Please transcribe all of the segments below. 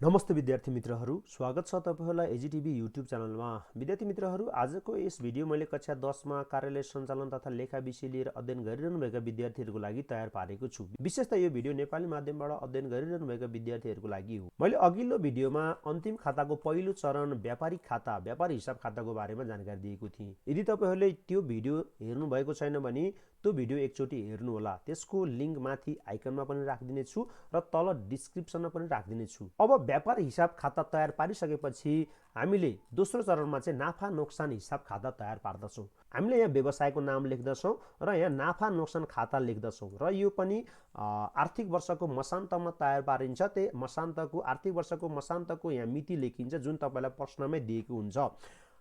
नमस्ते विद्यार्थी मित्रहरू, स्वागत छ तपाईहरुलाई एजीटीभी युट्युब च्यानलमा। विद्यार्थी मित्रहरू, आजको यस भिडियो मैले कक्षा 10 मा कार्यालय सञ्चालन तथा लेखा विषय लिएर अध्ययन गरिरहनुभएका विद्यार्थीहरूको लागि तयार पारेको छु। विशेष त यो भिडियो नेपाली माध्यमबाट अध्ययन गरिरहनुभएका विद्यार्थीहरूको लागि हो। मैले अघिल्लो भिडियोमा अन्तिम खाताको पहिलो चरण व्यापारिक खाता, व्यापार हिसाब खाताको बारेमा जानकारी दिएको थिएँ। यदि तपाईहरुले त्यो भिडियो हेर्नु भएको छैन भने त्यो भिडियो एकचोटी हेर्नु होला। त्यसको लिंक माथि आइकनमा पनि राखिदिने छु र तल डिस्क्रिप्सनमा पनि राखिदिने छु। अब व्यापार हिसाब खाता तयार पारिसकेपछि हामीले दोस्रो चरणमा चाहिँ नाफा नोक्सान हिसाब खाता तयार पार्दछौं। हामीले यहाँ व्यवसायको नाम लेख्दछौं र यहाँ नाफा नोक्सान खाता लेख्दछौं र यो पनि आर्थिक वर्षको मसान्तमा तयार पारिन्छ। त्यही मसान्तको आर्थिक वर्षको मसान्तको यहाँ मिति लेखिन्छ जुन तपाईलाई प्रश्नमै दिएको हुन्छ।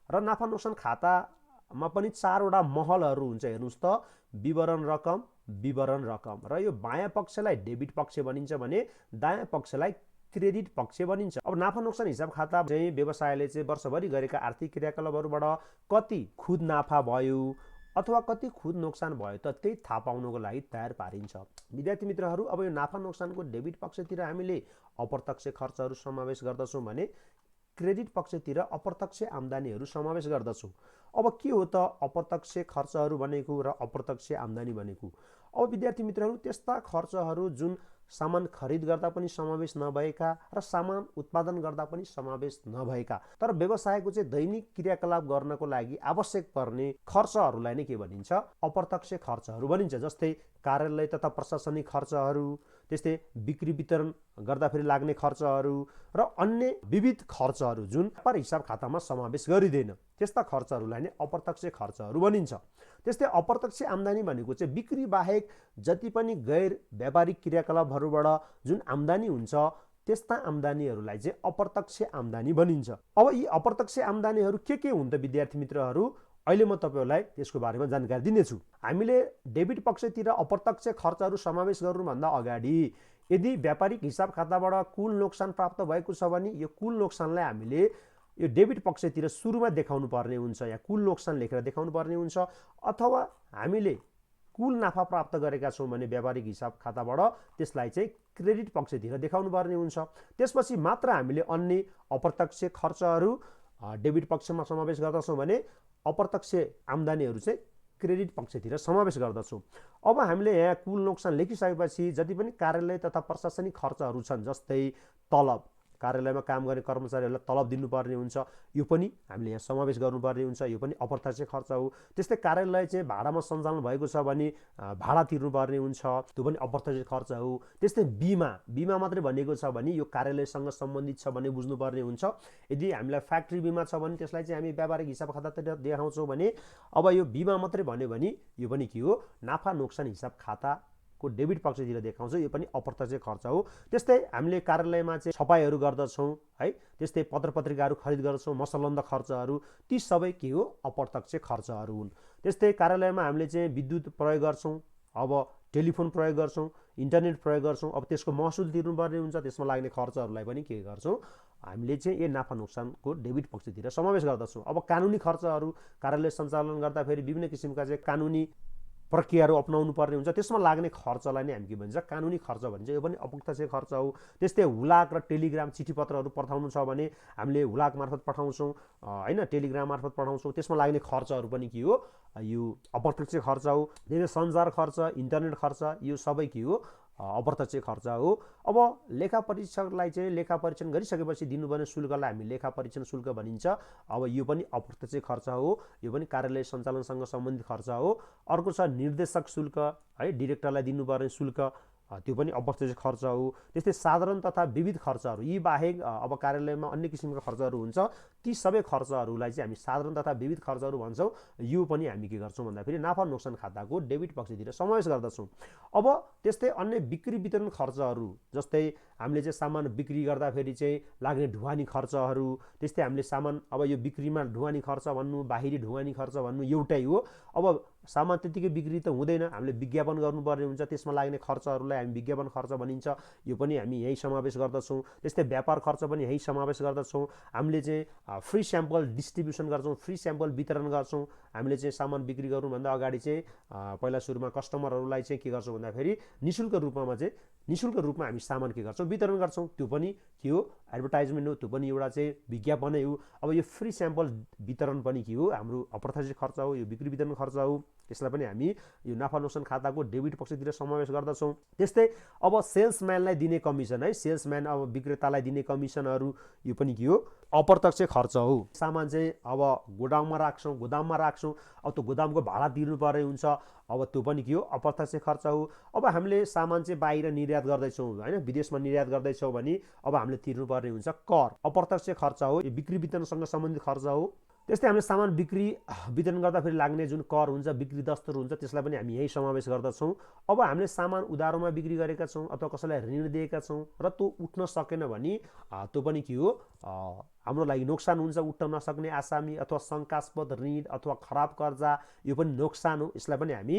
र नाफा नोक्सान खातामा पनि 4 वटा महलहरू हुन्छ। हेर्नुस् त, विवरण रकम र यो बायाँ पक्षलाई डेबिट पक्ष भनिन्छ भने दायाँ पक्षलाई क्रेडिट पक्ष भनिन्छ। अब नाफा नोक्सान हिसाब खाता चाहिँ व्यवसायले चाहिँ वर्षभरि गरेका आर्थिक क्रियाकलापहरूबाट कति खुद नाफा भयो अथवा कति खुद नोक्सान भयो त त्यही थाहा पाउनको लागि तयार पारिन्छ। विद्यार्थी मित्रहरू, अब यो नाफा नोक्सानको डेबिट पक्षतिर हामीले अप्रत्यक्ष खर्चहरू समावेश गर्दछौं भने क्रेडिट पक्षतिर अप्रत्यक्ष आम्दानीहरू समावेश गर्दछौं। अब के हो त अप्रत्यक्ष खर्चहरू भनेको र अप्रत्यक्ष आम्दानी भनेको? अब विद्यार्थी मित्रहरू, त्यस्ता खर्चहरू जुन सामान खरिद गर्दा पनि समावेश नभएका र सामान उत्पादन गर्दा पनि समावेश नभएका तर व्यवसायको चाहिँ दैनिक क्रियाकलाप गर्नको लागि आवश्यक पर्ने खर्चहरूलाई नै के भनिन्छ? अप्रत्यक्ष खर्चहरू भनिन्छ। जस्तै कार्यालय तथा प्रशासनिक खर्चहरू, त्यस्तै बिक्री वितरण गर्दाफेरि लाग्ने खर्चहरू र अन्य विविध खर्चहरू जुन व्यापार हिसाब खातामा समावेश गरिदैन, त्यस्ता खर्चहरूलाई नै अप्रत्यक्ष खर्चहरू भनिन्छ। त्यस्तै अप्रत्यक्ष आम्दानी भनेको चाहिँ बिक्री बाहेक जति पनि गैर व्यापारिक क्रियाकलापहरूबाट जुन आम्दानी हुन्छ त्यस्ता आम्दानीहरूलाई चाहिँ अप्रत्यक्ष आम्दानी भनिन्छ। अब यी अप्रत्यक्ष आम्दानीहरू के हुन् त विद्यार्थी मित्रहरू? अहिले म तपाईहरुलाई त्यसको बारेमा जानकारी दिनेछु। हामीले डेबिट पक्षतिर अप्रत्यक्ष खर्चहरू समावेश गर्नुभन्दा अगाडि यदि व्यापारिक हिसाब खाताबाट कुल नोक्सान प्राप्त भएको छ भने यो कुल नोक्सानलाई हामीले यो डेबिट पक्षतिर सुरुमा देखाउनु पर्ने हुन्छ। यहाँ कुल नोक्सान लेखेर देखाउनु पर्ने हुन्छ। अथवा हामीले कुल नाफा प्राप्त गरेका छौं भने व्यापारिक हिसाब खाताबाट त्यसलाई चाहिँ क्रेडिट पक्षतिर देखाउनु पर्ने हुन्छ। त्यसपछि मात्र हामीले अन्य अप्रत्यक्ष खर्चहरू डेबिट पक्षमा समावेश गर्दछौं भने अप्रत्यक्ष आम्दानीहरू चाहिँ क्रेडिट पक्षतिर समावेश गर्दछौं। अब हामीले यहाँ कुल नोक्सान लेखिसकेपछि जति पनि कार्यालय तथा प्रशासनिक खर्चहरू छन्, जस्तै तलब, कार्यालयमा काम गर्ने कर्मचारीहरूलाई तलब दिनुपर्ने हुन्छ, यो पनि हामीले यहाँ समावेश गर्नुपर्ने हुन्छ। यो पनि अप्रत्यक्ष खर्च हो। त्यस्तै कार्यालय चाहिँ भाडामा सञ्चालन भएको छ भने भाडा तिर्नुपर्ने हुन्छ, त्यो पनि अप्रत्यक्ष खर्च हो। त्यस्तै बीमा मात्रै भनेको छ भने यो कार्यालयसँग सम्बन्धित छ भने बुझ्नुपर्ने हुन्छ। यदि हामीलाई फ्याक्ट्री बीमा छ भने त्यसलाई चाहिँ हामी व्यापारिक हिसाब खातातिर देखाउँछौं भने अब यो बीमा मात्रै भन्यो भने यो पनि के हो? नाफा नोक्सान हिसाब खाता को डेबिट पक्षतिर देखाउँछ। यो पनि अप्रत्यक्ष खर्च हो। त्यस्तै हामीले कार्यालयमा चाहिँ सफाईहरू गर्दछौं है, त्यस्तै पत्र पत्रिकाहरू खरिद गर्दछौं, मसलन्द खर्चहरू, ती सबै के हो? अप्रत्यक्ष खर्चहरू हुन्। त्यस्तै कार्यालयमा हामीले चाहिँ विद्युत प्रयोग गर्छौं, अब टेलिफोन प्रयोग गर्छौं, इन्टरनेट प्रयोग गर्छौं, अब त्यसको महसुल तिर्नुपर्ने हुन्छ। त्यसमा लाग्ने खर्चहरूलाई पनि के गर्छौं? हामीले चाहिँ यो नाफा नोक्सानको डेबिट पक्षतिर समावेश गर्दछौं। अब कानुनी खर्चहरू, कार्यालय सञ्चालन गर्दा फेरि विभिन्न किसिमका चाहिँ कानुनी प्रक्रियाहरू अपनाउनु पर्ने हुन्छ, त्यसमा लाग्ने खर्चलाई नै हामी के भन्छ? कानुनी खर्च भन्छ। यो पनि अप्रत्यक्ष खर्च हो। त्यस्तै हुलाक र टेलिग्राम चिठीपत्रहरू पठाउनु छ भने हामीले हुलाक मार्फत पठाउँछौं हैन, टेलिग्राम मार्फत पठाउँछौं, त्यसमा लाग्ने खर्चहरू पनि के हो? यो अप्रत्यक्ष खर्च हो। त्यसै सञ्चार खर्च, इन्टरनेट खर्च, यो सबै के हो? अप्रत्यक्ष खर्च हो। अब लेखा परीक्षकलाई चाहिँ लेखा परीक्षण गरिसकेपछि दिनुपर्ने शुल्कलाई हामी लेखा परीक्षण शुल्क भनिन्छ। अब यो पनि अप्रत्यक्ष खर्च हो। यो पनि कार्यालय सञ्चालनसँग सम्बन्धित खर्च हो। अर्को छ निर्देशक शुल्क है, डिरेक्टरलाई दिनुपर्ने शुल्क, त्यो पनि अप्रत्यक्ष खर्च हो। त्यस्तै साधारण तथा विविध खर्चहरू, यी बाहेक अब कार्यालयमा अन्य किसिमका खर्चहरू हुन्छ, ती सबै खर्चहरूलाई चाहिँ हामी साधारण तथा विविध खर्चहरू भन्छौं। यो पनि हामी के गर्छौं भन्दाखेरि नाफा नोक्सान खाताको डेबिट पक्षतिर समावेश गर्दछौं। अब त्यस्तै अन्य बिक्री वितरण खर्चहरू, जस्तै हामीले चाहिँ सामान बिक्री गर्दाफेरि चाहिँ लाग्ने ढुवानी खर्चहरू, त्यस्तै हामीले सामान अब यो बिक्रीमा ढुवानी खर्च भन्नु, बाहिरी ढुवानी खर्च भन्नु एउटै हो। अब सामान त्यतिकै बिक्री त हुँदैन, हामीले विज्ञापन गर्नुपर्ने हुन्छ, त्यसमा लाग्ने खर्चहरूलाई हामी विज्ञापन खर्च भनिन्छ। यो पनि हामी यही समावेश गर्दछौं। त्यस्तै व्यापार खर्च पनि यही समावेश गर्दछौं। हामीले चाहिँ फ्री स्याम्पल डिस्ट्रिब्युसन गर्छौँ, फ्री स्याम्पल वितरण गर्छौँ। हामीले चाहिँ सामान बिक्री गर्नुभन्दा अगाडि चाहिँ पहिला सुरुमा कस्टमरहरूलाई चाहिँ के गर्छौँ भन्दाखेरि निःशुल्क रूपमा हामी सामान के गर्छौँ वितरण गर्छौँ। त्यो पनि के हो एडभर्टाइजमेन्ट हो, त्यो पनि एउटा चाहिँ विज्ञापनै हो। अब यो फ्री स्याम्पल वितरण पनि के हो हाम्रो अप्रत्याशित खर्च हो, यो बिक्री वितरण खर्च हो। यसलाई पनि हामी यो नाफा नोक्सान खाताको डेबिट पक्षतिर समावेश गर्दछौँ। त्यस्तै अब सेल्सम्यानलाई दिने कमिसन है, सेल्सम्यान अब विक्रेतालाई दिने कमिसनहरू यो पनि के हो अप्रत्यक्ष खर्च हो। सामान चाहिँ अब गोदाममा राख्छौँ, अब त्यो गोदामको भाडा तिर्नु पर्ने हुन्छ, अब त्यो पनि के हो अप्रत्यक्ष खर्च हो। अब हामीले सामान चाहिँ बाहिर निर्यात गर्दैछौँ होइन, विदेशमा निर्यात गर्दैछौँ भने अब हामीले तिर्नुपर्ने हुन्छ कर, अप्रत्यक्ष खर्च हो, यो बिक्री वितरणसँग सम्बन्धित खर्च हो। त्यस्तै हामीले सामान बिक्री वितरण गर्दाखेरि लाग्ने जुन कर हुन्छ, बिक्री दस्तुर हुन्छ, त्यसलाई पनि हामी यही समावेश गर्दछौँ। अब हामीले सामान उधारोमा बिक्री गरेका छौँ अथवा कसैलाई ऋण दिएका छौँ र त्यो उठ्न सकेन भने त्यो पनि के हो हाम्रो लागि नोक्सान हुन्छ। उठ्न नसक्ने आसामी अथवा शङ्कास्पद ऋण अथवा खराब कर्जा यो पनि नोक्सान हो। यसलाई पनि हामी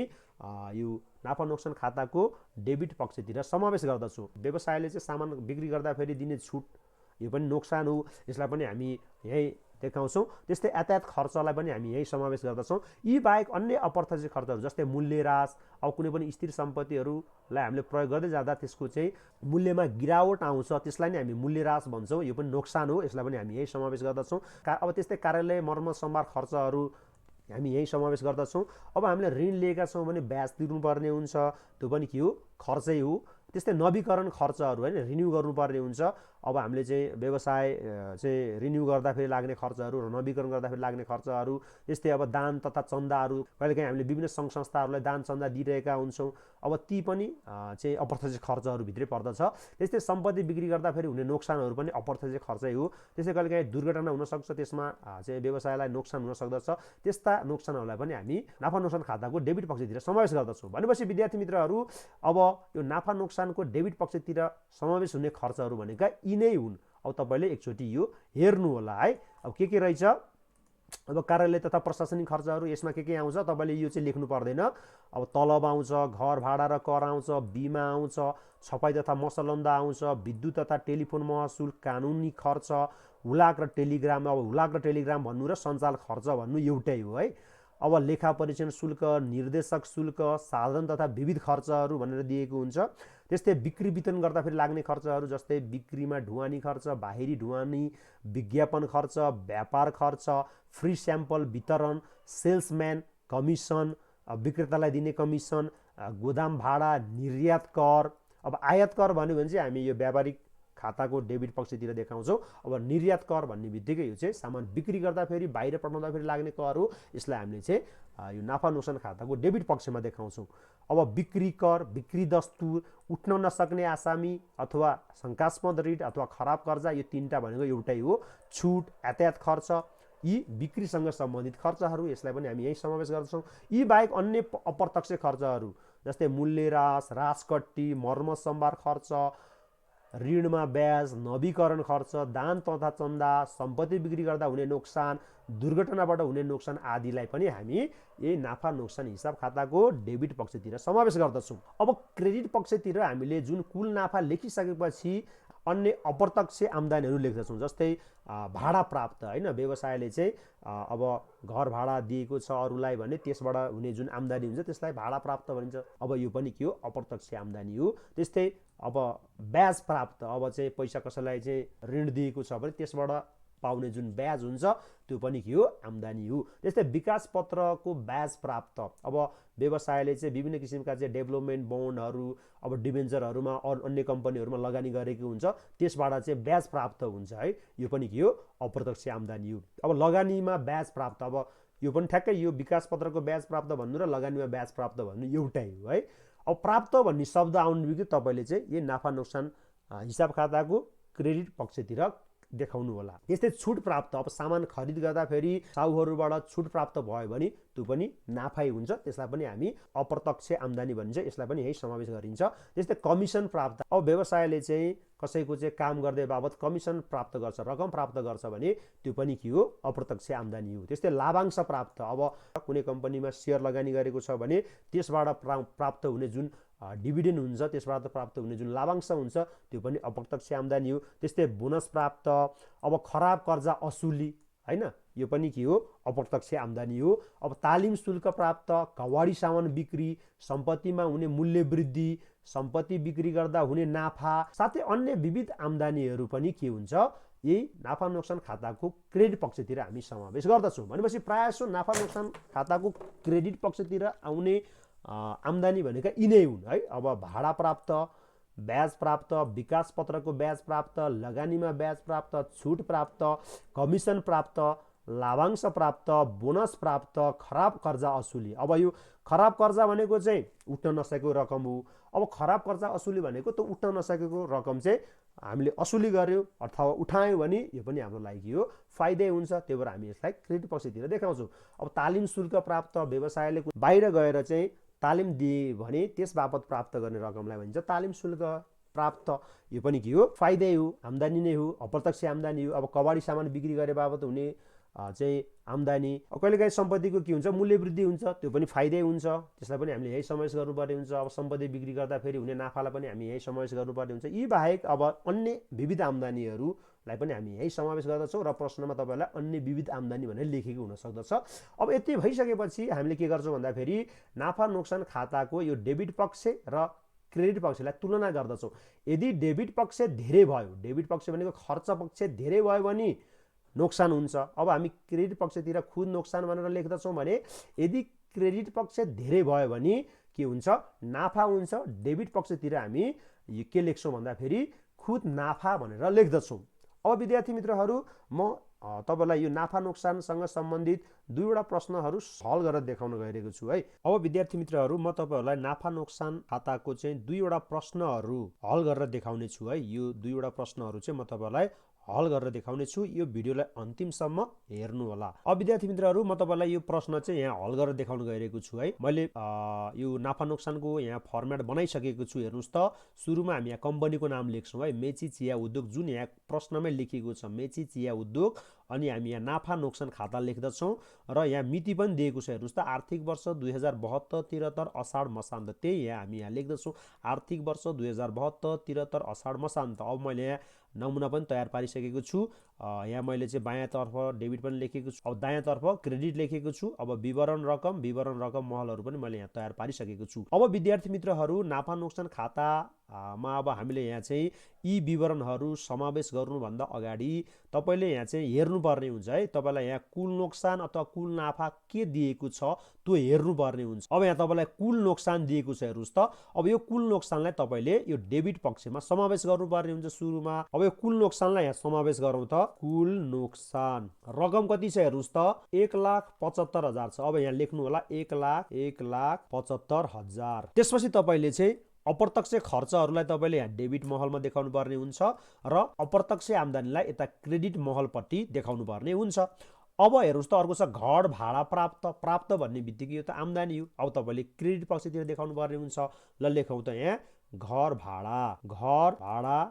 यो नाफा नोक्सान खाताको डेबिट पक्षतिर समावेश गर्दछौँ। व्यवसायले चाहिँ सामान बिक्री गर्दाखेरि दिने छुट यो पनि नोक्सान हो, यसलाई पनि हामी यही देखाउँछौँ। त्यस्तै यातायात खर्चलाई पनि हामी यही समावेश गर्दछौँ। यी बाहेक अन्य अप्रत्यक्ष खर्चहरू जस्तै मूल्यह्रास, अब कुनै पनि स्थिर सम्पत्तिहरूलाई हामीले प्रयोग गर्दै जाँदा त्यसको चाहिँ मूल्यमा गिरावट आउँछ, त्यसलाई नै हामी मूल्यह्रास भन्छौँ, यो पनि नोक्सान हो। यसलाई पनि हामी यही समावेश गर्दछौँ। अब त्यस्तै कार्यालय मर्मत सम्भार खर्चहरू हामी यही समावेश गर्दछौँ। अब हामीले ऋण लिएका छौँ भने ब्याज तिर्नुपर्ने हुन्छ, त्यो पनि के हो खर्चै हो। त्यस्तै नवीकरण खर्चहरू होइन, रिन्यू गर्नुपर्ने हुन्छ। अब हामीले चाहिँ व्यवसाय चाहिँ रिन्यू गर्दाखेरि लाग्ने खर्चहरू र नवीकरण गर्दाखेरि लाग्ने खर्चहरू, त्यस्तै अब दान तथा चन्दाहरू कहिलेकाहीँ हामीले विभिन्न सङ्घ संस्थाहरूलाई दान चन्दा दिइरहेका हुन्छौँ, अब ती पनि चाहिँ अप्रत्यक्ष खर्चहरूभित्रै पर्दछ। त्यस्तै सम्पत्ति बिक्री गर्दाखेरि हुने नोक्सानहरू पनि अप्रत्यक्ष खर्चै हो। त्यस्तै कहिलेकाहीँ दुर्घटना हुनसक्छ, त्यसमा चाहिँ व्यवसायलाई नोक्सान हुन सक्दछ। त्यस्ता नोक्सानहरूलाई पनि हामी नाफा नोक्सान खाताको डेबिट पक्षतिर समावेश गर्दछौँ। भनेपछि विद्यार्थी मित्रहरू अब यो नाफा नोक्सानको डेबिट पक्षतिर समावेश हुने खर्चहरू भनेका यी नै हुन्। अब तपाईँले एकचोटि यो हेर्नु होला है। अब के रहेछ, अब कार्यालय तथा प्रशासनिक खर्चहरू यसमा के आउँछ तपाईँले यो चाहिँ लेख्नु पर्दैन। अब तलब आउँछ, घर भाडा र कर आउँछ, बिमा आउँछ, छपाई तथा मसलन्दा आउँछ, विद्युत तथा टेलिफोन महसुल, कानुनी खर्च, हुलाक र टेलिग्राम। अब हुलाक र टेलिग्राम भन्नु र सञ्चार खर्च भन्नु एउटै हो है। अब लेखा परीक्षण शुल्क, निर्देशक शुल्क, साधन तथा विविध खर्चहरू भनेर दिएको हुन्छ। त्यस्तै बिक्री वितरण गर्दाखेरि लाग्ने खर्चहरू जस्तै बिक्रीमा ढुवानी खर्च, बाहिरी ढुवानी, विज्ञापन खर्च, व्यापार खर्च, फ्री स्याम्पल वितरण, सेल्सम्यान कमिसन, विक्रेतालाई दिने कमिसन, गोदाम भाडा, निर्यात कर। अब आयात कर भन्यो भने चाहिँ हामी यो व्यापारिक खाताको डेबिट पक्षतिर देखाउँछौँ। अब निर्यात कर भन्ने बित्तिकै यो चाहिँ सामान बिक्री गर्दाखेरि बाहिर पठाउँदाखेरि लाग्ने कर हो। यसलाई हामीले चाहिँ यो नाफा नोक्सान खाताको डेबिट पक्षमा देखाउँछौँ। अब बिक्री कर, बिक्री दस्तुर, उठ्न नसक्ने आसामी अथवा शङ्कास्पद ऋण अथवा खराब कर्जा, यो तीनटा भनेको एउटै हो। छुट, यातायात खर्च, यी बिक्रीसँग सम्बन्धित खर्चहरू, यसलाई पनि हामी यही समावेश गर्छौँ। यी बाहेक अन्य अप्रत्यक्ष खर्चहरू जस्तै मूल्यह्रास, राजकट्टी, मर्मत सम्भार खर्च, ऋणमा ब्याज, नवीकरण खर्च, दान तथा चन्दा, सम्पत्ति बिक्री गर्दा हुने नोक्सान, दुर्घटनाबाट हुने नोक्सान आदिलाई पनि हामी यही नाफा नोक्सान हिसाब खाताको डेबिट पक्षतिर समावेश गर्दछौँ। अब क्रेडिट पक्षतिर हामीले जुन कुल नाफा लेखिसकेपछि अन्य अप्रत्यक्ष आम्दानीहरू लेख्दछौँ। जस्तै भाडा प्राप्त होइन, व्यवसायले चाहिँ अब घर भाडा दिएको छ अरूलाई भने त्यसबाट हुने जुन आम्दानी हुन्छ त्यसलाई भाडा प्राप्त भनिन्छ। अब यो पनि के हो अप्रत्यक्ष आम्दानी हो। त्यस्तै अब ब्याज प्राप्त, अब चाहिँ पैसा कसैलाई चाहिँ ऋण दिएको छ भने त्यसबाट पाउने जुन ब्याज हुन्छ त्यो पनि के हो आम्दानी हो। त्यस्तै विकास पत्रको ब्याज प्राप्त, अब व्यवसायले चाहिँ विभिन्न किसिमका चाहिँ डेभलपमेन्ट बोन्डहरू अब डिबेन्चरहरूमा अन्य कम्पनीहरूमा लगानी गरेको हुन्छ, त्यसबाट चाहिँ ब्याज प्राप्त हुन्छ है। यो पनि के हो अप्रत्यक्ष आम्दानी हो। अब लगानीमा ब्याज प्राप्त, अब यो पनि ठ्याक्कै यो विकास पत्रको ब्याज प्राप्त भन्नु र लगानीमा ब्याज प्राप्त भन्नु एउटै हो है। अब प्राप्त भन्ने शब्द आउनु बित्तिकै तपाईँले चाहिँ यो नाफा नोक्सान हिसाब खाताको क्रेडिट पक्षतिर देखाउनु होला। त्यस्तै छुट प्राप्त, अब सामान खरिद गर्दाखेरि साहुहरूबाट छुट प्राप्त भयो भने त्यो पनि नाफै हुन्छ, त्यसलाई पनि हामी अप्रत्यक्ष आम्दानी भनिन्छ, यसलाई पनि यही समावेश गरिन्छ। त्यस्तै कमिसन प्राप्त, अब व्यवसायले चाहिँ कसैको चाहिँ काम गर्दै बाबत कमिसन प्राप्त गर्छ, रकम प्राप्त गर्छ भने त्यो पनि के हो अप्रत्यक्ष आम्दानी हो। त्यस्तै लाभांश प्राप्त, अब कुनै कम्पनीमा सेयर लगानी गरेको छ भने त्यसबाट प्राप्त हुने जुन डिभिडेन्ड हुन्छ त्यसबाट प्राप्त हुने जुन लाभांश हुन्छ त्यो पनि अप्रत्यक्ष आम्दानी हो। त्यस्तै बोनस प्राप्त, अब खराब कर्जा असुली हैन, यो पनि के हो, अप्रत्यक्ष आम्दानी हो। अब तालिम शुल्क प्राप्त, कवाडी सामान बिक्री, सम्पत्तिमा हुने मूल्य वृद्धि, सम्पत्ति बिक्री गर्दा हुने नाफा, साथै अन्य विविध आम्दानीहरू पनि के हुन्छ, यही नाफा नोक्सान खाताको क्रेडिट पक्षतिर हामी समावेश गर्दछौँ। भनेपछि प्रायःजसो नाफा नोक्सान खाताको क्रेडिट पक्षतिर आउने आम्दानी भनेका यिनै हुन् है। अब भाडा प्राप्त, ब्याज प्राप्त, विकास पत्रको ब्याज प्राप्त, लगानीमा ब्याज प्राप्त, छुट प्राप्त, कमिसन प्राप्त, लाभांश प्राप्त, बोनस प्राप्त, खराब कर्जा असुली। अब यो खराब कर्जा भनेको चाहिँ उठ्न नसकेको रकम हो। अब खराब कर्जा असुली भनेको त उठ्न नसकेको रकम चाहिँ हामीले असुली गर्यो अथवा उठायौँ भने यो पनि हाम्रो लागि हो फाइदै हुन्छ, त्यही भएर हामी यसलाई क्रेडिट पक्षतिर देखाउँछौँ। अब तालिम शुल्क प्राप्त, व्यवसायले बाहिर गएर चाहिँ तालिम दिए भने त्यस बापत प्राप्त गर्ने रकमलाई भनिन्छ तालिम शुल्क प्राप्त, यो पनि के हो, फाइदै हो, आम्दानी नै हो, अप्रत्यक्ष आम्दानी हो। अब कवाडी सामान बिक्री गरे बापत हुने चाहिँ आम्दानी। कहिलेकाहीँ सम्पत्तिको के हुन्छ, मूल्य वृद्धि हुन्छ, त्यो पनि फाइदै हुन्छ, त्यसलाई पनि हामीले यही समावेश गर्नुपर्ने हुन्छ। अब सम्पत्ति बिक्री गर्दाखेरि हुने नाफालाई पनि हामी यही समावेश गर्नुपर्ने हुन्छ। यी बाहेक अब अन्य विविध आम्दानीहरूलाई पनि हामी यही समावेश गर्दछौँ र प्रश्नमा तपाईँहरूलाई अन्य विविध आम्दानी भनेर लेखेको हुन सक्दछ। अब यति भइसकेपछि हामीले के गर्छौँ भन्दाखेरि नाफा नोक्सान खाताको यो डेबिट पक्ष र क्रेडिट पक्षलाई तुलना गर्दछौँ। यदि डेबिट पक्ष धेरै भयो, डेबिट पक्ष भनेको खर्च पक्ष धेरै भयो भने नोक्सान हुन्छ। अब हामी क्रेडिट पक्षतिर खुद नोक्सान भनेर लेख्दछौँ भने यदि क्रेडिट पक्ष धेरै भयो भने के हुन्छ, नाफा हुन्छ। डेबिट पक्षतिर हामी के लेख्छौँ भन्दाखेरि खुद नाफा भनेर लेख्दछौँ। अब विद्यार्थी मित्रहरू, म तपाईलाई यो नाफा नोक्सानसँग सम्बन्धित दुईवटा प्रश्नहरू सल्भ गरेर देखाउन गइरहेको छु है। अब विद्यार्थी मित्रहरू, म तपाईहरूलाई नाफा नोक्सान खाताको चाहिँ दुईवटा प्रश्नहरू हल गरेर देखाउने छु है। यो दुईवटा प्रश्नहरू चाहिँ म तपाईहरूलाई हल गरेर देखाउने छु। यो भिडियोलाई अन्तिमसम्म हेर्नु होला। अब विद्यार्थी मित्रहरू, म तपाईलाई यो प्रश्न चाहिँ यहाँ हल गरेर देखाउन गइरहेको छु है। मैले यो नाफा नोक्सानको यहाँ फर्मेट बनाइसकेको छु। हेर्नुहोस् त, सुरुमा हामी यहाँ कम्पनीको नाम लेख्छौँ है, मेची चिया उद्योग, जुन यहाँ प्रश्नमै लेखिएको छ मेची चिया उद्योग। अनि हामी यहाँ नाफा नोक्सान खाता लेख्दछौँ र यहाँ मिति पनि दिएको छ। हेर्नुहोस् त, आर्थिक वर्ष 2072-73 असाढ मसान्त, त्यही यहाँ हामी यहाँ लेख्दछौँ आर्थिक वर्ष 2072-73 असाढ मसान्त। अब मैले यहाँ नमुना पनि तयार पारिसकेको छु। यहाँ मैले चाहिँ बायाँतर्फ डेबिट पनि लेखेको छु, अब दायाँतर्फ क्रेडिट लेखेको छु। अब विवरण रकम महलहरू पनि मैले यहाँ तयार पारिसकेको छु। अब विद्यार्थी मित्रहरू, नाफा नोक्सान खातामा अब हामीले यहाँ चाहिँ यी विवरणहरू समावेश गर्नुभन्दा अगाडि तपाईँले यहाँ चाहिँ हेर्नुपर्ने हुन्छ है। तपाईँलाई यहाँ कुल नोक्सान अथवा कुल नाफा के दिएको छ त्यो हेर्नुपर्ने हुन्छ। अब यहाँ तपाईँलाई कुल नोक्सान दिएको छ, हेर्नुहोस् त। अब यो कुल नोक्सानलाई तपाईँले यो डेबिट पक्षमा समावेश गर्नुपर्ने हुन्छ सुरुमा। अब यो कुल नोक्सानलाई यहाँ समावेश गरौँ त। कुल नोक्सान रकम कति छ, हेर्नुहोस् त, 1,75,000 छ। अब यहाँ लेख्नु होला 1,75,000। त्यसपछि तपाईँले चाहिँ अप्रत्यक्ष खर्चहरूलाई तपाईँले यहाँ डेबिट महलमा देखाउनु पर्ने हुन्छ र अप्रत्यक्ष आम्दानीलाई यता क्रेडिट महलपट्टि देखाउनु पर्ने हुन्छ। अब हेर्नुहोस् त, अर्को छ घर भाडा प्राप्त भन्ने बित्तिकै यो त आम्दानी हो। अब तपाईँले क्रेडिट पक्षतिर देखाउनु पर्ने हुन्छ। ल लेखौँ त यहाँ घर भाडा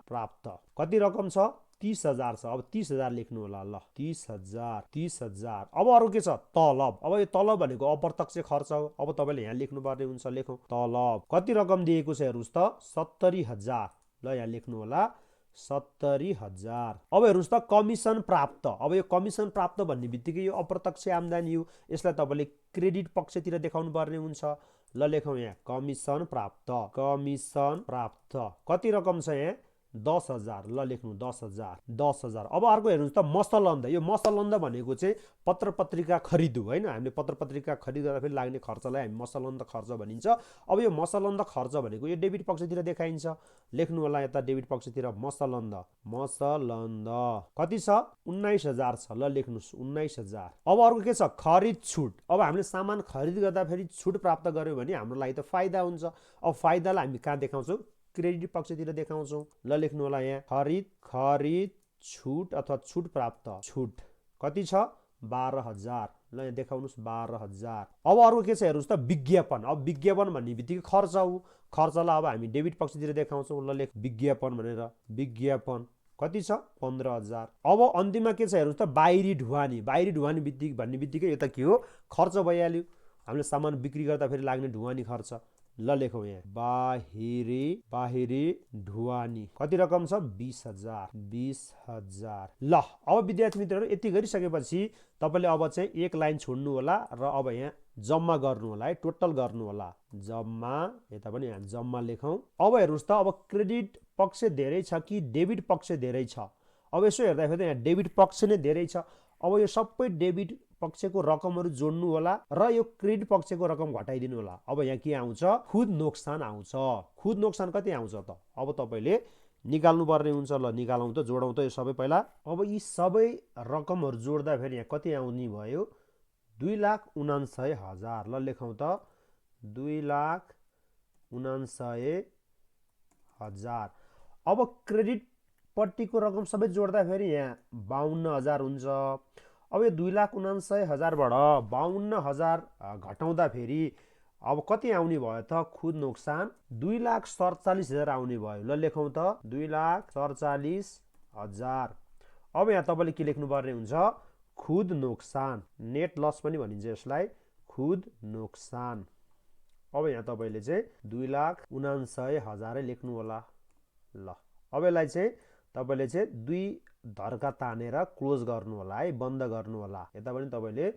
प्राप्त कति रकम छ, 30,000 छ। अब 30,000 लेख्नु होला। ल 30,000। अब अरू के छ, तलब। अब यो तलब भनेको अप्रत्यक्ष खर्च हो। अब तपाईँले यहाँ लेख्नुपर्ने हुन्छ। लेखौँ तलब कति रकम दिएको छ, हेर्नुहोस् त 70,000। ल यहाँ लेख्नु होला 70,000। अब हेर्नुहोस् त कमिसन प्राप्त। अब यो कमिसन प्राप्त भन्ने बित्तिकै यो अप्रत्यक्ष आम्दानी हो। यसलाई तपाईँले क्रेडिट पक्षतिर देखाउनु पर्ने हुन्छ। ल लेखौँ यहाँ कमिसन प्राप्त कति रकम छ यहाँ, 10,000। ल लेख्नु 10,000। अब अर्को हेर्नुहोस् त मसलन्द। यो मसलन्द भनेको चाहिँ पत्र पत्रिका खरिद हो होइन। हामीले पत्र पत्रिका खरिद गर्दाखेरि लाग्ने खर्चलाई हामी मसलन्द खर्च भनिन्छ। अब यो मसलन्द खर्च भनेको यो डेबिट पक्षतिर देखाइन्छ। लेख्नु होला यता डेबिट पक्षतिर मसलन्द कति छ, 19,000 छ। ल लेख्नुहोस् 19,000। अब अर्को के छ, खरिद छुट। अब हामीले सामान खरिद गर्दाखेरि छुट प्राप्त गर्यो भने हाम्रो लागि त फाइदा हुन्छ। अब फाइदालाई हामी कहाँ देखाउँछौँ, क्रेडिट पक्षतिर देखाउँछौँ। ल लेख्नु होला यहाँ खरिद छुट अथवा छुट प्राप्त, छुट कति छ, 12,000। ल यहाँ देखाउनुहोस् 12,000। अब अर्को के छ, हेर्नुहोस् त विज्ञापन। अब विज्ञापन भन्ने बित्तिकै खर्च हो। खर्चलाई अब हामी डेबिट पक्षतिर देखाउँछौँ। ल लेख विज्ञापन भनेर, विज्ञापन कति छ, 15,000। अब अन्तिममा के छ, हेर्नुहोस् त बाहिरी ढुवानी भन्ने बित्तिकै यो त के हो, खर्च भइहाल्यो। हामीले सामान बिक्री गर्दाखेरि लाग्ने ढुवानी खर्च। ल लेखौँ यहाँ बाहिरी ढुवानी कति रकम छ 20,000 ल। अब विद्यार्थी मित्रहरू यति गरिसकेपछि तपाईँले अब चाहिँ एक लाइन छोड्नु होला र अब यहाँ जम्मा गर्नु होला है, टोटल गर्नु होला। जम्मा, यता पनि यहाँ जम्मा लेखौँ। अब हेर्नुहोस् त, अब क्रेडिट पक्ष धेरै छ कि डेबिट पक्ष धेरै छ? अब यसो हेर्दाखेरि यहाँ डेबिट पक्ष नै धेरै छ। अब यो सबै डेबिट पक्षको रकमहरू जोड्नु होला र यो क्रेडिट पक्षको रकम घटाइदिनु होला। अब यहाँ के आउँछ? खुद नोक्सान आउँछ। खुद नोक्सान कति आउँछ त? अब तपाईँले निकाल्नु पर्ने हुन्छ। ल निकालौँ त, जोडौँ त यो सबै पहिला। अब यी सबै रकमहरू जोड्दाखेरि यहाँ कति आउने भयो? 2,49,000। ल लेखौँ त 2,49,000। अब क्रेडिट पट्टिको रकम सबै जोड्दाखेरि यहाँ 52,000 हुन्छ। अब यो 2,49,000बाट 52,000 घटाउँदाखेरि अब कति आउने भयो त? खुद नोक्सान 2,47,000 आउने भयो। ल लेखौँ त 2,47,000। अब यहाँ तपाईँले के लेख्नु पर्ने हुन्छ? खुद नोक्सान, नेट लस पनि भनिन्छ यसलाई, खुद नोक्सान। अब यहाँ तपाईँले चाहिँ 2,49,000 लेख्नु होला। ल अब यसलाई चाहिँ तपाईँले चाहिँ 2 धर्का तानेर क्लोज गर्नु होला है, बन्द गर्नु होला। यता पनि तपाईँले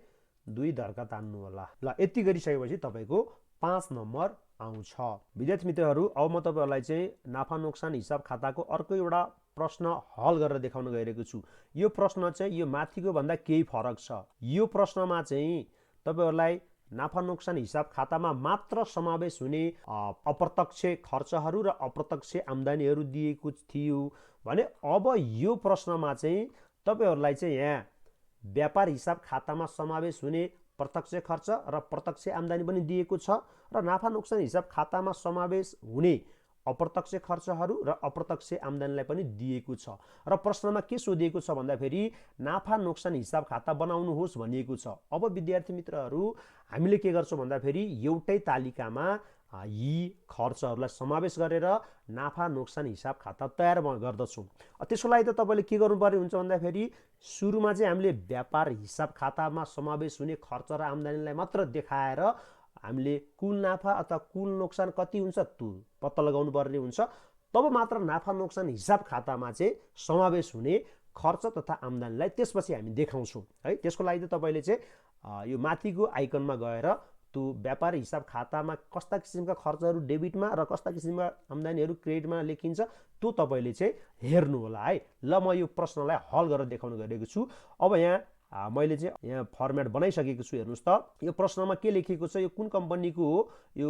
2 धर्का तान्नु होला। ल यति गरिसकेपछि तपाईँको 5 नम्बर आउँछ। विद्यार्थी मित्रहरू, अब म तपाईँहरूलाई चाहिँ नाफा नोक्सान हिसाब खाताको अर्को एउटा प्रश्न हल गरेर देखाउन गइरहेको छु। यो प्रश्न चाहिँ यो माथिको भन्दा केही फरक छ। यो प्रश्नमा चाहिँ तपाईँहरूलाई नाफा नोक्सान हिसाब खातामा मात्र समावेश हुने अप्रत्यक्ष खर्चहरू र अप्रत्यक्ष आम्दानीहरू दिएको थियो भने अब यो प्रश्नमा चाहिँ तपाईँहरूलाई चाहिँ यहाँ व्यापार हिसाब खातामा समावेश हुने प्रत्यक्ष खर्च र प्रत्यक्ष आम्दानी पनि दिएको छ र नाफा नोक्सान हिसाब खातामा समावेश हुने अप्रत्यक्ष खर्चहरू र अप्रत्यक्ष आम्दानीलाई पनि दिएको छ। र प्रश्नमा के सोधिएको छ भन्दाखेरि नाफा नोक्सान हिसाब खाता बनाउनुहोस् भनिएको छ। अब विद्यार्थी मित्रहरू, हामीले के गर्छौँ भन्दाखेरि एउटै तालिकामा यी खर्चहरूलाई समावेश गरेर नाफा नोक्सान हिसाब खाता तयार गर्दछौँ। त्यसको लागि त तपाईँले के गर्नुपर्ने हुन्छ भन्दाखेरि सुरुमा चाहिँ हामीले व्यापार हिसाब खातामा समावेश हुने खर्च र आम्दानीलाई मात्र देखाएर हामीले कुल नाफा अथवा कुल नोक्सान कति हुन्छ त्यो पत्ता लगाउनु पर्ने हुन्छ। तब मात्र नाफा नोक्सान हिसाब खातामा चाहिँ समावेश हुने खर्च तथा आम्दानीलाई त्यसपछि हामी देखाउँछौँ है। त्यसको लागि त तपाईँले चाहिँ यो माथिको आइकनमा गएर त्यो व्यापार हिसाब खातामा कस्ता किसिमका खर्चहरू डेबिटमा र कस्ता किसिमका आम्दानीहरू क्रेडिटमा लेखिन्छ त्यो तपाईँले चाहिँ हेर्नु होला है। ल म यो प्रश्नलाई हल गरेर देखाउन गइरहेको छु। अब यहाँ मैले चाहिँ यहाँ फर्मेट बनाइसकेको छु। हेर्नुहोस् त, यो प्रश्नमा के लेखिएको छ, यो कुन कम्पनीको हो? यो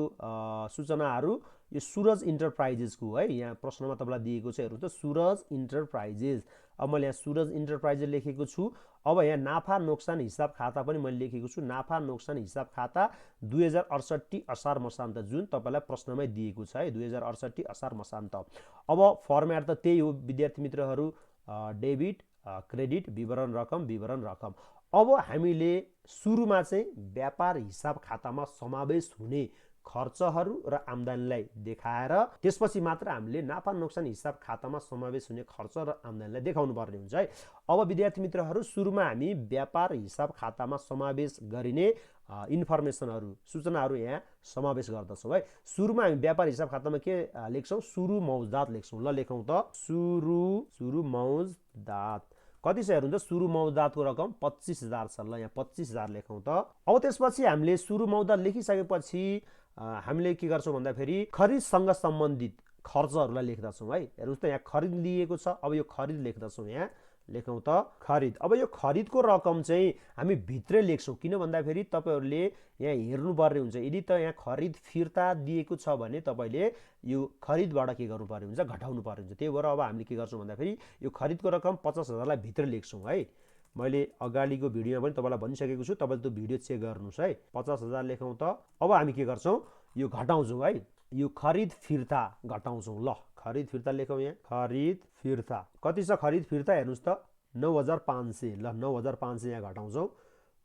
सूचनाहरू यो सुरज इन्टरप्राइजेसको है। यहाँ प्रश्नमा तपाईँलाई दिएको छ, हेर्नुहोस् त, सुरज इन्टरप्राइजेस। अब मैले यहाँ सुरज इन्टरप्राइजेस लेखेको छु। अब यहाँ नाफा नोक्सान हिसाब खाता पनि मैले लेखेको छु, नाफा नोक्सान हिसाब खाता 2068 असार मसान्त, जुन तपाईँलाई प्रश्नमै दिएको छ है, 2068 असार मसान्त। अब फर्मेट त त्यही हो विद्यार्थी मित्रहरू, डेबिट क्रेडिट विवरण रकम। अब हामीले सुरुमा चाहिँ व्यापार हिसाब खातामा समावेश हुने खर्चहरू र आम्दानीलाई देखाएर त्यसपछि मात्र हामीले नाफा नोक्सान हिसाब खातामा समावेश हुने खर्च र आम्दानीलाई देखाउनु पर्ने हुन्छ है। अब विद्यार्थी मित्रहरू, सुरुमा हामी व्यापार हिसाब खातामा समावेश गरिने इन्फर्मेसनहरू सूचनाहरू यहाँ समावेश गर्दछौँ है। सुरुमा हामी व्यापार हिसाब खातामा के लेख्छौँ? सुरु मौजदात लेख्छौँ। ल लेखौँ त सुरु मौजदात कति छ हेर्नु त, सुरु मौजदातको रकम 25,000 छ। ल यहाँ 25,000 लेखौँ त। अब त्यसपछि हामीले सुरु मौजदात लेखिसकेपछि हामीले के गर्छौँ भन्दाखेरि खरिदसँग सम्बन्धित खर्चहरूलाई लेख्दछौँ है। हेर्नुहोस् त, यहाँ खरिद लिएको छ। अब यो खरिद लेख्दछौँ, यहाँ लेखौँ त खरिद। अब यो खरिदको रकम चाहिँ हामी भित्रै लेख्छौँ, किन भन्दाखेरि तपाईँहरूले यहाँ हेर्नुपर्ने हुन्छ। यदि त यहाँ खरिद फिर्ता दिएको छ भने तपाईँले यो खरिदबाट के गर्नुपर्ने हुन्छ? घटाउनु पर्ने हुन्छ। त्यही भएर अब हामीले के गर्छौँ भन्दाखेरि यो खरिदको रकम 50,000लाई भित्र लेख्छौँ है। मैले अगाडिको भिडियोमा पनि तपाईँलाई भनिसकेको छु, तपाईँले त्यो भिडियो चेक गर्नुहोस् है। 50,000 लेखौँ त। अब हामी के गर्छौँ? यो घटाउँछौँ है, यो खरिद फिर्ता घटाउँछौँ। ल खरिद फिर्ता लेखौँ, यहाँ खरिद फिर्ता कति छ? खरिद फिर्ता हेर्नुहोस् त 9,500। ल 9,500 यहाँ घटाउँछौँ,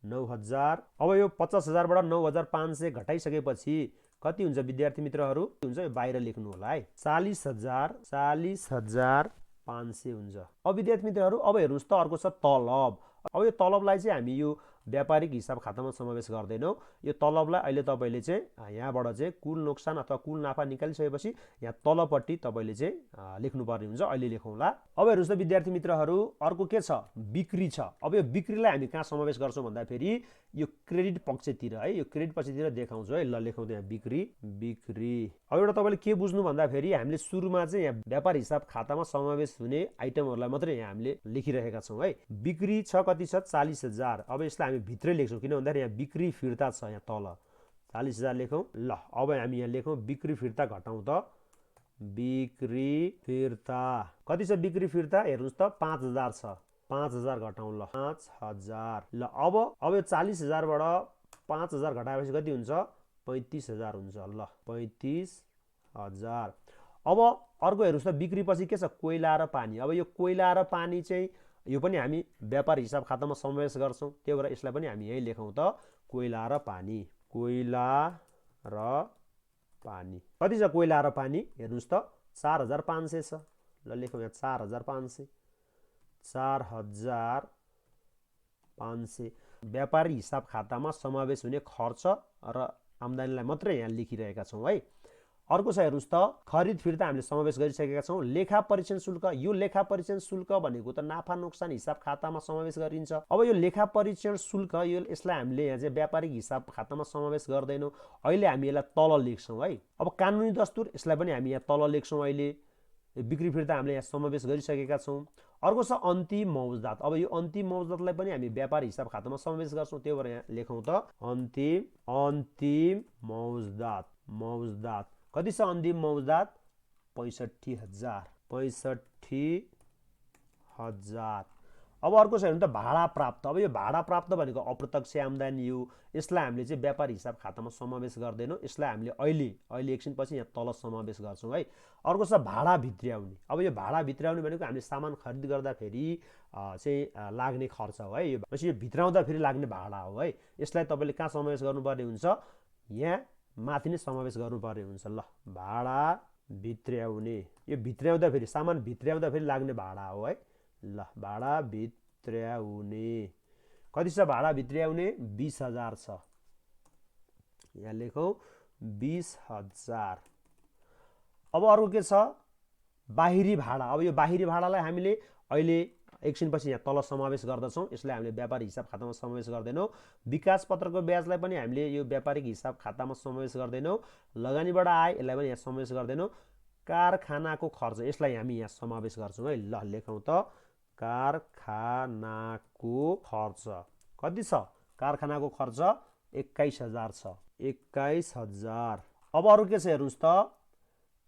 9,000। अब यो 50,000बाट 9,500 घटाइसकेपछि कति हुन्छ विद्यार्थी मित्रहरू? हुन्छ यो बाहिर लेख्नु होला है, 40,500 हुन्छ। अब विद्यार्थी मित्रहरू, अब हेर्नुहोस् त, अर्को छ तलब। अब यो तलबलाई चाहिँ हामी यो व्यापारिक हिसाब खातामा समावेश गर्दैनौँ। यो तलबलाई अहिले तपाईले चाहिँ यहाँबाट चाहिँ कुल नोक्सान अथवा कुल नाफा निकालिसकेपछि यहाँ तलपट्टि तपाईले चाहिँ लेख्नुपर्ने हुन्छ। अहिले लेखौँला। अब हेर्नुस् त विद्यार्थी मित्रहरू, अर्को के छ? बिक्री छ। अब यो बिक्रीलाई हामी कहाँ समावेश गर्छौँ भन्दाखेरि यो क्रेडिट पक्षतिर है, यो क्रेडिट पक्षतिर देखाउँछु है। ल लेखौँ त यहाँ बिक्री। अब एउटा तपाईले के बुझ्नु भन्दाखेरि हामीले सुरुमा चाहिँ यहाँ व्यापार हिसाब खातामा समावेश हुने आइटमहरूलाई मात्रै यहाँ हामीले लेखिरहेका छौँ है। बिक्री छ कति छ? 40,000। अब यसलाई हामी भित्रै लेख्छौँ किन भन्दाखेरि यहाँ बिक्री फिर्ता छ यहाँ तल 40,000 लेखौँ। ल अब हामी यहाँ लेखौँ बिक्री फिर्ता घटाउँ त। बिक्री फिर्ता कति छ? बिक्री फिर्ता हेर्नुस् त 5,000 छ। 5,000 घटाउँ ल 5,000। ल अब यो 40,000 बाट 5,000 घटाएपछि कति हुन्छ? 35,000 हुन्छ। ल 35,000। अब अर्को हेर्नुस् त बिक्री पछि के छ? कोइला र पानी। अब यो कोइला र पानी चाहिँ यो पनि हामी व्यापार हिसाब खातामा समावेश गर्छौँ। त्यही भएर यसलाई पनि हामी यही लेखौँ त कोइला र पानी। कोइला र पानी कति छ? कोइला र पानी हेर्नुस् त 4,500 छ। ल लेखौँ यहाँ 4,500। 4,500 व्यापारी हिसाब खातामा समावेश हुने खर्च र आम्दानीलाई मात्रै यहाँ लेखिरहेका छौँ है। अर्को छ हेर्नुस् त खरिद फिर्ता हामीले समावेश गरिसकेका छौँ। लेखा परीक्षण शुल्क, यो लेखा परीक्षण शुल्क भनेको त नाफा नोक्सान हिसाब खातामा समावेश गरिन्छ। अब यो लेखा परीक्षण शुल्क यसलाई हामीले यहाँ चाहिँ व्यापारिक हिसाब खातामा समावेश गर्दैनौँ। अहिले हामी यसलाई तल लेख्छौँ है। अब कानुनी दस्तुर यसलाई पनि हामी यहाँ तल लेख्छौँ। अहिले बिक्री फिर्ता हामीले यहाँ समावेश गरिसकेका छौँ। अर्को छ अन्तिम मौजदात। अब यो अन्तिम मौजदातलाई पनि हामी व्यापार हिसाब खातामा समावेश गर्छौँ। त्यही भएर यहाँ लेखौँ त अन्तिम मौजदात कति छ? अन्तिम मौजदात 65,000। 65,000। अब अर्को छ हेर्नु त भाडा प्राप्त। अब यो भाडा प्राप्त भनेको अप्रत्यक्ष आम्दानी हो। यसलाई हामीले चाहिँ व्यापार हिसाब खातामा समावेश गर्दैनौँ। यसलाई हामीले अहिले एकछिनपछि यहाँ तल समावेश गर्छौँ है। अर्को छ भाडा भित्र्याउने। अब यो भाडा भित्र्याउने भनेको हामीले सामान खरिद गर्दाखेरि चाहिँ लाग्ने खर्च हो है। यो भित्राउँदाखेरि लाग्ने भाडा हो है। यसलाई तपाईँले कहाँ समावेश गर्नुपर्ने हुन्छ? यहाँ माथि नै समावेश गर्नुपर्ने हुन्छ। ल भाडा भित्र्याउने, यो भित्र्याउँदाखेरि सामान भित्र्याउँदाखेरि लाग्ने भाडा हो है। ल भाडा भित्र्याउने कति छ? भाडा भित्र्याउने 20,000 छ। यहाँ लेखौँ 20,000। अब अर्को के छ? बाहिरी भाडा। अब यो बाहिरी भाडालाई हामीले अहिले एकछिनपछि यहाँ तल समावेश गर्दछौँ। यसलाई हामीले व्यापारिक हिसाब खातामा समावेश गर्दैनौँ। विकास पत्रको ब्याजलाई पनि हामीले यो व्यापारिक हिसाब खातामा समावेश गर्दैनौँ। लगानीबाट आए यसलाई पनि यहाँ समावेश गर्दैनौँ। कारखानाको खर्च यसलाई हामी यहाँ समावेश गर्छौँ है। ल लेखौँ त कारखानाको खर्च कति छ? कारखानाको खर्च 21,000 छ। 21,000। अब अरू के छ हेर्नुहोस् त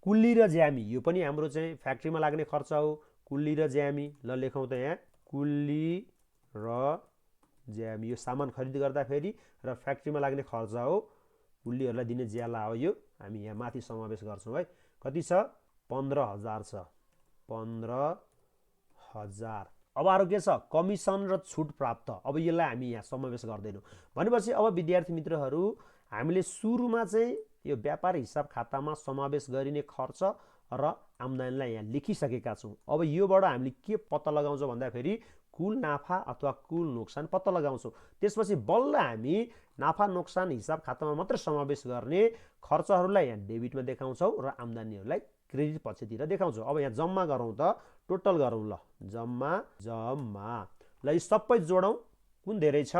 कुल्ली र ज्यामी। यो पनि हाम्रो चाहिँ फ्याक्ट्रीमा लाग्ने खर्च हो। कुल्ली र ज्यामी ल लेखौँ त यहाँ कुल्ली र ज्यामी। यो सामान खरिद गर्दाखेरि र फ्याक्ट्रीमा लाग्ने खर्च हो। कुल्लीहरूलाई दिने ज्याला हो। यो हामी यहाँ माथि समावेश गर्छौँ है। कति छ? 15,000 छ। 15,000। अब अरू के छ? कमिसन र छुट प्राप्त। अब यसलाई हामी यहाँ समावेश गर्दैनौँ। भनेपछि अब विद्यार्थी मित्रहरू हामीले सुरुमा चाहिँ यो व्यापार हिसाब खातामा समावेश गरिने खर्च र आम्दानीलाई यहाँ लेखिसकेका छौँ। अब योबाट हामीले के पत्ता लगाउँछौँ भन्दाखेरि कुल नाफा अथवा कुल नोक्सान पत्ता लगाउँछौँ। त्यसपछि बल्ल हामी नाफा नोक्सान हिसाब खातामा मात्र समावेश गर्ने खर्चहरूलाई यहाँ डेबिटमा देखाउँछौँ र आम्दानीहरूलाई क्रेडिट पक्षतिर देखाउँछौँ। अब यहाँ जम्मा गरौँ त, टोटल गरौँ। ल जम्मा ल यो सबै जोडौँ। कुन धेरै छ?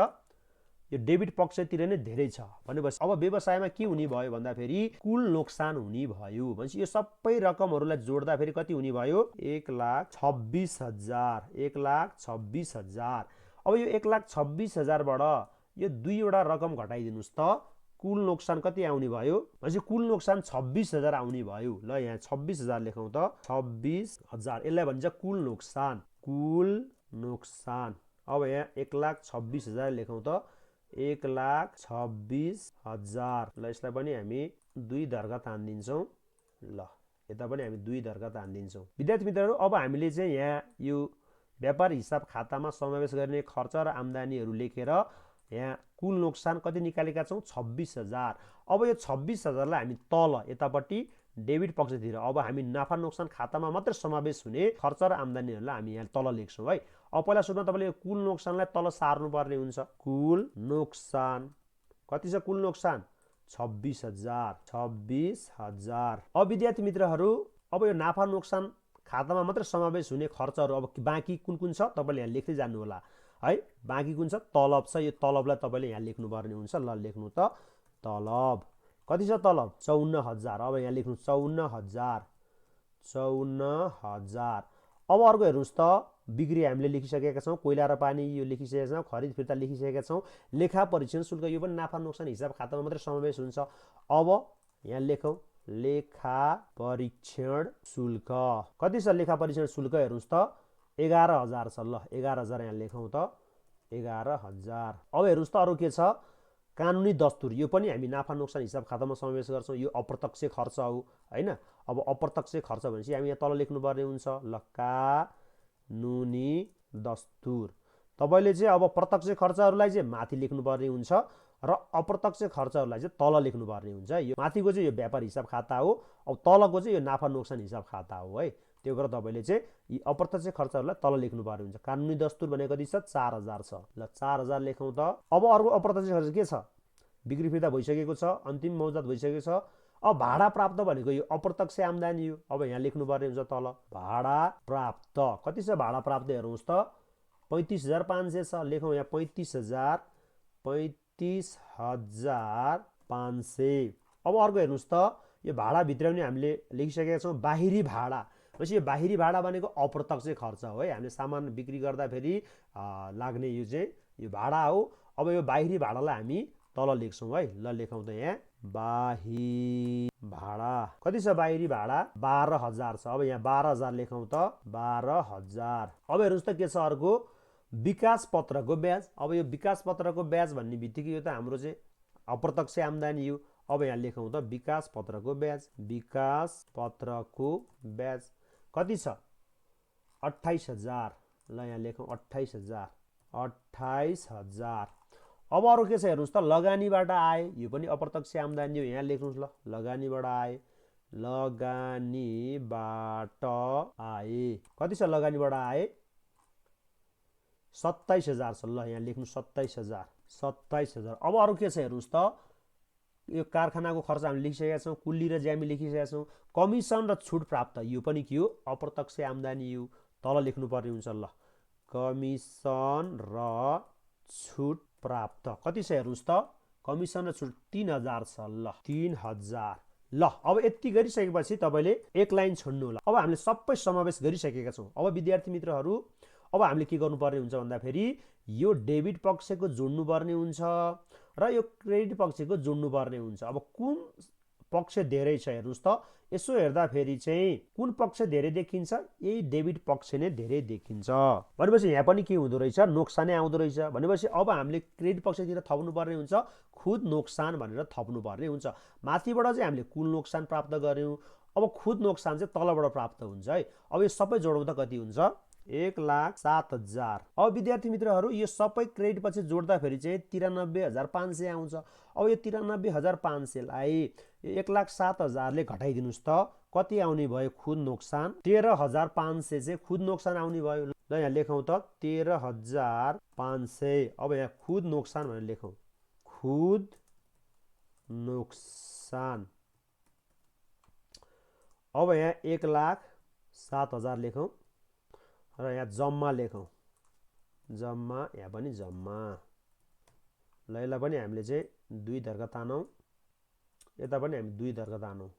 यो डेबिट पक्षतिर नै धेरै छ। भनेपछि अब व्यवसायमा के हुने भयो भन्दाखेरि कुल नोक्सान हुने भयो। भनेपछि यो सबै रकमहरूलाई जोड्दाखेरि कति हुने भयो? 1,26,000। 1,26,000। अब यो 1,26,000 बाट यो दुईवटा रकम घटाइदिनुस् त कुल नोक्सान कति आउने भयो? भनेपछि कुल नोक्सान 26,000 आउने भयो। ल यहाँ 26,000 लेखौँ त 26,000। यसलाई भन्छ कुल नोक्सान। कुल नोक्सान। अब यहाँ 1,26,000 लेखौँ त 1,26,000। ल यसलाई पनि हामी 2 धर्का तान्दिन्छौँ। ल यता पनि हामी 2 धर्का तान्दिन्छौँ। विद्यार्थी मित्रहरू अब हामीले चाहिँ यहाँ यो व्यापार हिसाब खातामा समावेश गर्ने खर्च र आम्दानीहरू लेखेर यहाँ कुल नोक्सान कति निकालेका छौँ? 26,000। अब यो 26,000 लाई हामी तल यतापट्टि डेबिट पक्षतिर अब हामी नाफा नोक्सान खातामा मात्र समावेश हुने खर्च र आम्दानीहरूलाई हामी यहाँ तल लेख्छौँ है। अब पहिला सुरुमा तपाईँले यो कुल नोक्सानलाई तल सार्नुपर्ने हुन्छ। कुल नोक्सान कति छ? कुल नोक्सान 26,000। अब विद्यार्थी मित्रहरू अब यो नाफा नोक्सान खातामा मात्र समावेश हुने खर्चहरू अब बाँकी कुन कुन छ तपाईँले यहाँ लेख्दै जानु होला है। बाँकी कुन छ? तलब छ। यो तलबलाई तपाईँले यहाँ लेख्नुपर्ने हुन्छ। ल लेख्नु त तलब कति छ? तलब 54,000। अब यहाँ लेख्नु 54,000। अब अर्को हेर्नुहोस् त बिक्री हामीले लेखिसकेका छौँ, कोइला र पानी यो लेखिसकेका छौँ, खरिद फिर्ता लेखिसकेका छौँ, लेखा परीक्षण शुल्क यो पनि नाफा नोक्सान हिसाब खातामा मात्रै समावेश हुन्छ। अब यहाँ लेखौँ लेखा परीक्षण शुल्क कति छ? लेखा परीक्षण शुल्क हेर्नुहोस् त 11,000 छ। ल 11,000 यहाँ लेखौँ त 11,000। अब हेर्नुहोस् त अरू के छ? कानुनी दस्तुर यो पनि हामी नाफा नोक्सान हिसाब खातामा समावेश गर्छौँ। यो अप्रत्यक्ष खर्च हो हैन। अब अप्रत्यक्ष खर्च भनेपछि हामी यहाँ तल लेख्नुपर्ने हुन्छ। ल कानुनी दस्तुर। तपाईँले चाहिँ अब प्रत्यक्ष खर्चहरूलाई चाहिँ माथि लेख्नुपर्ने हुन्छ र अप्रत्यक्ष खर्चहरूलाई चाहिँ तल लेख्नुपर्ने हुन्छ। यो माथिको चाहिँ यो व्यापार हिसाब खाता हो, अब तलको चाहिँ यो नाफा नोक्सान हिसाब खाता हो है। त्यो गरेर तपाईँले चाहिँ यी अप्रत्यक्ष खर्चहरूलाई तल लेख्नुपर्ने हुन्छ। कानुनी दस्तुर भनेको कति छ? 4,000 छ। ल 4,000 लेखौँ त। अब अर्को अप्रत्यक्ष खर्च के छ? बिक्री फिर्ता भइसकेको छ, अन्तिम मौजात भइसकेको छ। अब भाडा प्राप्त भनेको यो अप्रत्यक्ष आम्दानी हो। अब यहाँ लेख्नुपर्ने हुन्छ तल भाडा प्राप्त कति छ? भाडा प्राप्त हेर्नुहोस् त 35,500 छ। लेखौँ यहाँ 35,500। अब अर्को हेर्नुहोस् त यो भाडा भित्राउने हामीले लेखिसकेका छौँ बाहिरी भाडा। भनेपछि यो बाहिरी भाडा भनेको अप्रत्यक्ष खर्च हो है। हामीले सामान बिक्री गर्दाखेरि लाग्ने यो चाहिँ यो भाडा हो। अब यो बाहिरी भाडालाई हामी तल लेख्छौँ है। ल लेखौँ त यहाँ बाहिरी भाडा कति छ? बाहिरी भाडा 12,000 छ। अब यहाँ 12,000 लेखौँ त 12,000। अब हेर्नुहोस् त के छ अर्को? विकास पत्रको ब्याज। अब यो विकास पत्रको ब्याज भन्ने बित्तिकै यो त हाम्रो चाहिँ अप्रत्यक्ष आम्दानी हो। अब यहाँ लेखौँ त विकास पत्रको ब्याज। विकास पत्रको ब्याज कति छ? 28,000। ल यहाँ लेखौँ 28,000। अब अरू के छ हेर्नुहोस् त लगानीबाट आए। यो पनि अप्रत्यक्ष आम्दानी हो। यहाँ लेख्नुहोस् ल लगानीबाट आए। लगानीबाट आए कति छ? लगानीबाट आए 27,000 छ। ल यहाँ लेख्नु 27,000। अब अरू के छ हेर्नुहोस् त यो कारखानाको खर्च हामीले लेखिसकेका छौँ, कुल्ली र ज्यामी लेखिसकेका छौँ। कमिसन र छुट प्राप्त यो पनि के हो? अप्रत्यक्ष आम्दानी हो। तल लेख्नुपर्ने हुन्छ। ल कमिसन र छुट प्राप्त कति छ हेर्नुहोस् त? कमिसन र छुट 3,000 छ। ल 3,000। ल अब यति गरिसकेपछि तपाईँले एक लाइन छोड्नु होला। अब हामीले सबै समावेश गरिसकेका छौँ। अब विद्यार्थी मित्रहरू अब हामीले के गर्नुपर्ने हुन्छ भन्दाखेरि यो डेबिट पक्षको जोड्नुपर्ने हुन्छ र यो क्रेडिट पक्षको जोड्नुपर्ने हुन्छ। अब कुन पक्ष धेरै छ हेर्नुहोस् त। यसो हेर्दाखेरि चाहिँ कुन पक्ष धेरै देखिन्छ? यही डेबिट पक्ष नै धेरै देखिन्छ। भनेपछि यहाँ पनि के हुँदो रहेछ? नोक्सानै आउँदो रहेछ। भनेपछि अब हामीले क्रेडिट पक्षतिर थप्नुपर्ने हुन्छ खुद नोक्सान भनेर थप्नुपर्ने हुन्छ। माथिबाट चाहिँ हामीले कुल नोक्सान प्राप्त गर्यौँ। अब खुद नोक्सान चाहिँ तलबाट प्राप्त हुन्छ है। अब यो सबै जोड्दा कति हुन्छ? 1,07,000। अब विद्यार्थी मित्रहरू यो सबै क्रेडिट पछि जोड्दाखेरि चाहिँ 93,500 आउँछ। अब यो 93,500 लाई 1,07,000 ले घटाइदिनुहोस् त कति आउने भयो? खुद नोक्सान 13,500 चाहिँ खुद नोक्सान आउने भयो। ल यहाँ लेखौँ त 13,500। अब यहाँ खुद नोक्सान भनेर लेखौँ खुद नोक्सान। अब यहाँ 1,07,000 लेखौँ र यहाँ जम्मा लेखौँ जम्मा। यहाँ पनि जम्मा। ल यसलाई पनि हामीले चाहिँ 2 धर्का तानौँ, यता पनि हामी 2 धर्का तानौँ।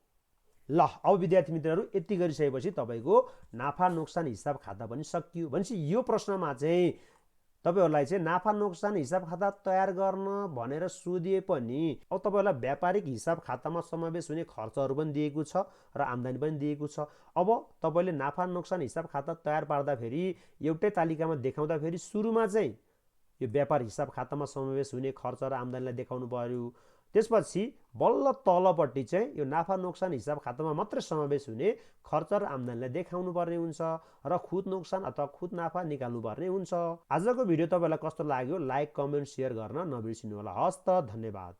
ल अब विद्यार्थी मित्रहरू यति गरिसकेपछि तपाईँको नाफा नोक्सान हिसाब खाता पनि सकियो। भनेपछि यो प्रश्नमा चाहिँ तपाईहरुलाई चाहिँ नाफा नोक्सान हिसाब खाता तयार गर्न भनेर सोधिए पनि अब तपाईहरुलाई व्यापारिक हिसाब खातामा समावेश हुने खर्चहरु पनि दिएको छ र आम्दानी पनि दिएको छ। अब तपाईले नाफा नोक्सान हिसाब खाता तयार पार्दा फेरि एउटै तालिकामा देखाउँदा फेरि सुरुमा चाहिँ यो व्यापार हिसाब खातामा समावेश हुने खर्च र आम्दानीलाई देखाउनु पर्यो। त्यसपछि बल्ल तलपट्टि चाहिँ यो नाफा नोक्सान हिसाब खातामा मात्र समावेश हुने खर्च र आम्दानीलाई देखाउनु पर्ने हुन्छ र खुद नोक्सान अथवा खुद नाफा निकाल्नु पर्ने हुन्छ। आजको भिडियो तपाईलाई कस्तो लाग्यो लाइक कमेन्ट शेयर गर्न नबिर्सिनु होला। हस्त धन्यवाद।